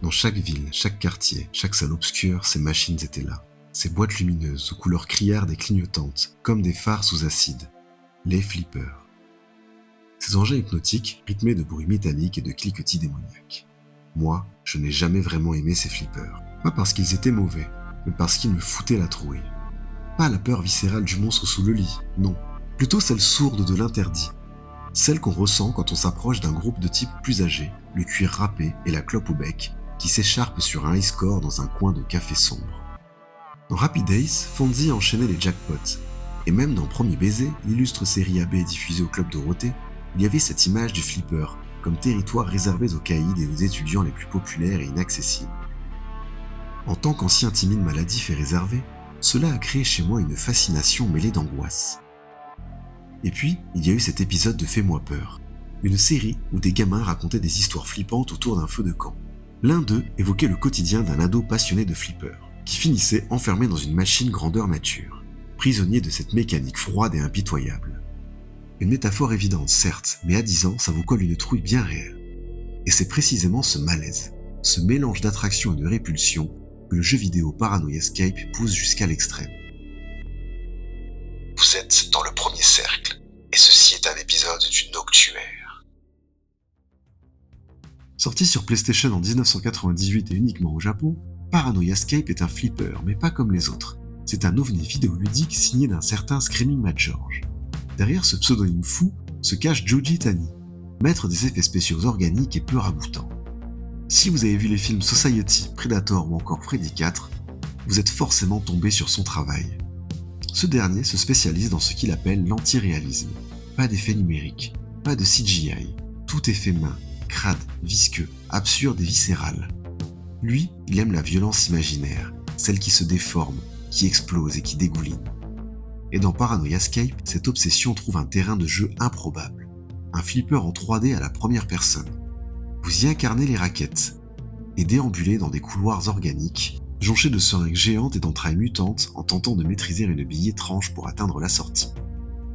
Dans chaque ville, chaque quartier, chaque salle obscure, ces machines étaient là. Ces boîtes lumineuses aux couleurs criardes et clignotantes, comme des phares sous acide. Les flippers. Ces engins hypnotiques, rythmés de bruits métalliques et de cliquetis démoniaques. Moi, je n'ai jamais vraiment aimé ces flippers. Pas parce qu'ils étaient mauvais, mais parce qu'ils me foutaient la trouille. Pas la peur viscérale du monstre sous le lit, non. Plutôt celle sourde de l'interdit. Celle qu'on ressent quand on s'approche d'un groupe de types plus âgés, le cuir râpé et la clope au bec, qui s'écharpent sur un high score dans un coin de café sombre. Dans Happy Days, Fonzie enchaînait les jackpots. Et même dans Premier Baiser, l'illustre série AB diffusée au Club Dorothée, il y avait cette image du flipper, comme territoire réservé aux caïds et aux étudiants les plus populaires et inaccessibles. En tant qu'ancien timide maladif et réservé, cela a créé chez moi une fascination mêlée d'angoisse. Et puis, il y a eu cet épisode de Fais-moi peur, une série où des gamins racontaient des histoires flippantes autour d'un feu de camp. L'un d'eux évoquait le quotidien d'un ado passionné de flipper, qui finissait enfermé dans une machine grandeur nature, prisonnier de cette mécanique froide et impitoyable. Une métaphore évidente, certes, mais à 10 ans, ça vous colle une trouille bien réelle. Et c'est précisément ce malaise, ce mélange d'attraction et de répulsion que le jeu vidéo Paranoia Escape pousse jusqu'à l'extrême. Vous êtes dans le premier cercle, et ceci est un épisode du Noctuaire. Sorti sur PlayStation en 1998 et uniquement au Japon, Paranoia Escape est un flipper, mais pas comme les autres. C'est un ovni vidéoludique signé d'un certain Screaming Mad George. Derrière ce pseudonyme fou se cache Joji Tani, maître des effets spéciaux organiques et peu ragoûtants. Si vous avez vu les films Society, Predator ou encore Freddy 4, vous êtes forcément tombé sur son travail. Ce dernier se spécialise dans ce qu'il appelle l'anti-réalisme. Pas d'effets numériques, pas de CGI, tout est fait main, crade, visqueux, absurde et viscéral. Lui, il aime la violence imaginaire, celle qui se déforme, qui explose et qui dégouline. Et dans Paranoia Escape, cette obsession trouve un terrain de jeu improbable. Un flipper en 3D à la première personne. Vous y incarnez les raquettes, et déambulez dans des couloirs organiques, jonchés de seringues géantes et d'entrailles mutantes en tentant de maîtriser une bille étrange pour atteindre la sortie.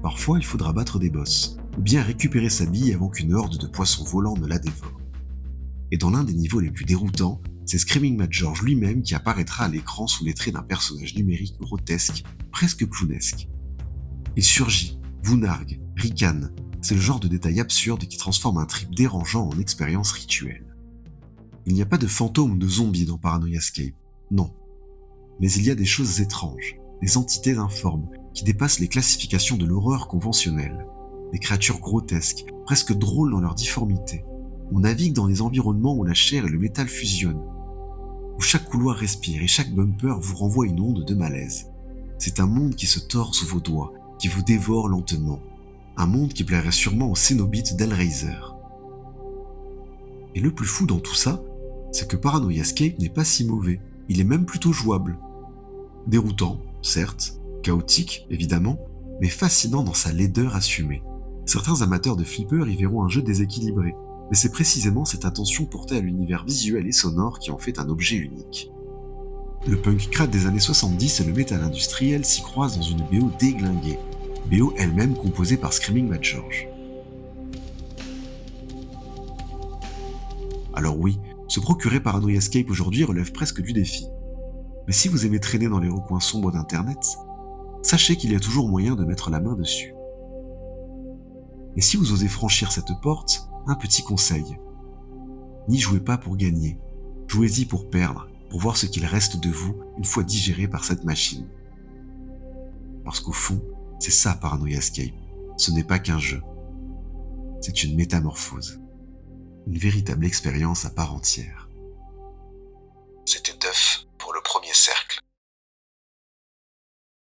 Parfois, il faudra battre des boss, ou bien récupérer sa bille avant qu'une horde de poissons volants ne la dévore. Et dans l'un des niveaux les plus déroutants, c'est Screaming Mad George lui-même qui apparaîtra à l'écran sous les traits d'un personnage numérique grotesque, presque clownesque. Il surgit, vous nargue, ricane, c'est le genre de détail absurde qui transforme un trip dérangeant en expérience rituelle. Il n'y a pas de fantômes ou de zombies dans Paranoia Escape, non. Mais il y a des choses étranges, des entités informes, qui dépassent les classifications de l'horreur conventionnelle. Des créatures grotesques, presque drôles dans leur difformité. On navigue dans des environnements où la chair et le métal fusionnent, où chaque couloir respire et chaque bumper vous renvoie une onde de malaise. C'est un monde qui se tord sous vos doigts, qui vous dévore lentement. Un monde qui plairait sûrement aux cénobites d'Hellraiser. Et le plus fou dans tout ça, c'est que Paranoia Escape n'est pas si mauvais, il est même plutôt jouable. Déroutant, certes, chaotique, évidemment, mais fascinant dans sa laideur assumée. Certains amateurs de flipper y verront un jeu déséquilibré, mais c'est précisément cette attention portée à l'univers visuel et sonore qui en fait un objet unique. Le punk crade des années 70 et le métal industriel s'y croisent dans une BO déglinguée, BO elle-même composée par Screaming Mad George. Alors oui, se procurer Paranoia Escape aujourd'hui relève presque du défi. Mais si vous aimez traîner dans les recoins sombres d'internet, sachez qu'il y a toujours moyen de mettre la main dessus. Et si vous osez franchir cette porte, un petit conseil. N'y jouez pas pour gagner, jouez-y pour perdre, pour voir ce qu'il reste de vous une fois digéré par cette machine. Parce qu'au fond, c'est ça Paranoia Escape, ce n'est pas qu'un jeu. C'est une métamorphose, une véritable expérience à part entière.